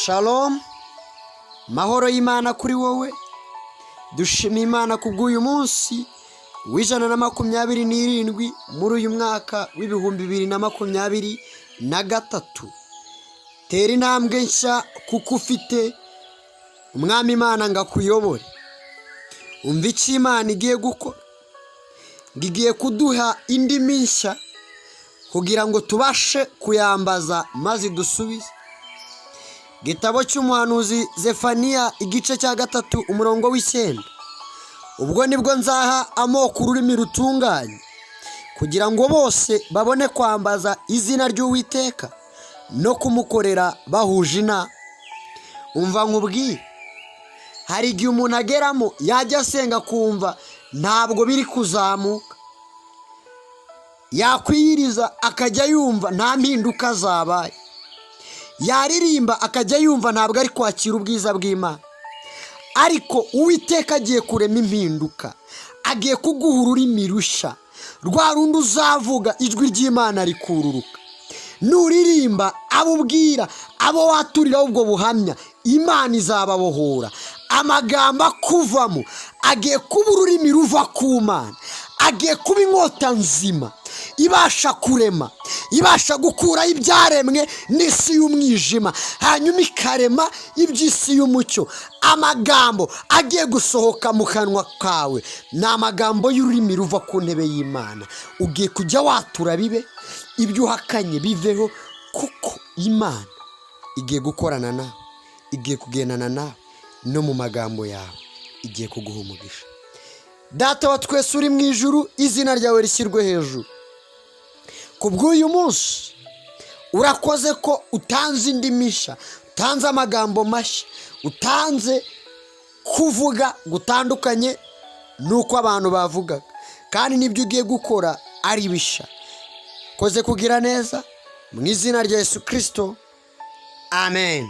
Shalom, mahoro y'Imana kuri wowe. Dushimiye Imana kubw'uyu munsi w'127 muri uyu mwaka w'2023. Tera intambwe nshya kuko ufite Umwami Imana ngo akuyobore. Umva icyo Imana igiye gukora. Igiye kuduha indimi nshya kugira ngo tubashe kuyambaza maze dusubize. Gitabo cy'umuhanuzi Zefaniya igice cya 3 umurongo w'9. Ubwo nibwo nzaha amoko ururimi rutunganye kugira ngo bose babone kwambaza izina ry'Uwiteka no kumukorera bahuje inama. Umva nkubwiye, hari igihe umuntu ageramo yajya asenga kumva ntabwo biri kuzamuka, yakwiyiriza akajya yumva nta mpinduka zabaye, yaririmba akajya yumva ntabwo ari kwakira ubwiza bw'Imana. Ariko Uwiteka agiye kurema impinduka, agiye kuguha ururimi rushya, rwa rundi uzavuga ijwi ry'Imana rikururuka. Nuririmba abo ubwira, abo waturiraho ubwo buhamya, Imana izababohora. Amagambo akuvamo agiye kuba ururimi ruva ku Mana, agiye kuba inkota nzima ibasha kurema, ibasha gukuraho ibyaremwe n'isi y'umwijima, hanyuma ikarema iby'isi y'umucyo. Amagambo agiye gusohoka mu kanwa kawe ni amagambo y'ururimi ruva ku ntebe y'Imana. Ugiye kujya watura bibe, ibyo uhakanye biveho, kuko Imana igiye gukorana nawe, igiye kugendana nawe no mu magambo yawe, igiye kuguha umugisha. Data wa twese uri mu ijuru, izina ryawe rishyirwe hejuru. Kubw'uyu munsi urakoze ko utanze indimi nshya, utanze amagambo mashya, utanze kuvuga gutandukanye nuko abantu bavugaga, kandi nibyo ugiye gukora ari bishya. Koze kugira neza mu izina rya Yesu Kristo, amen.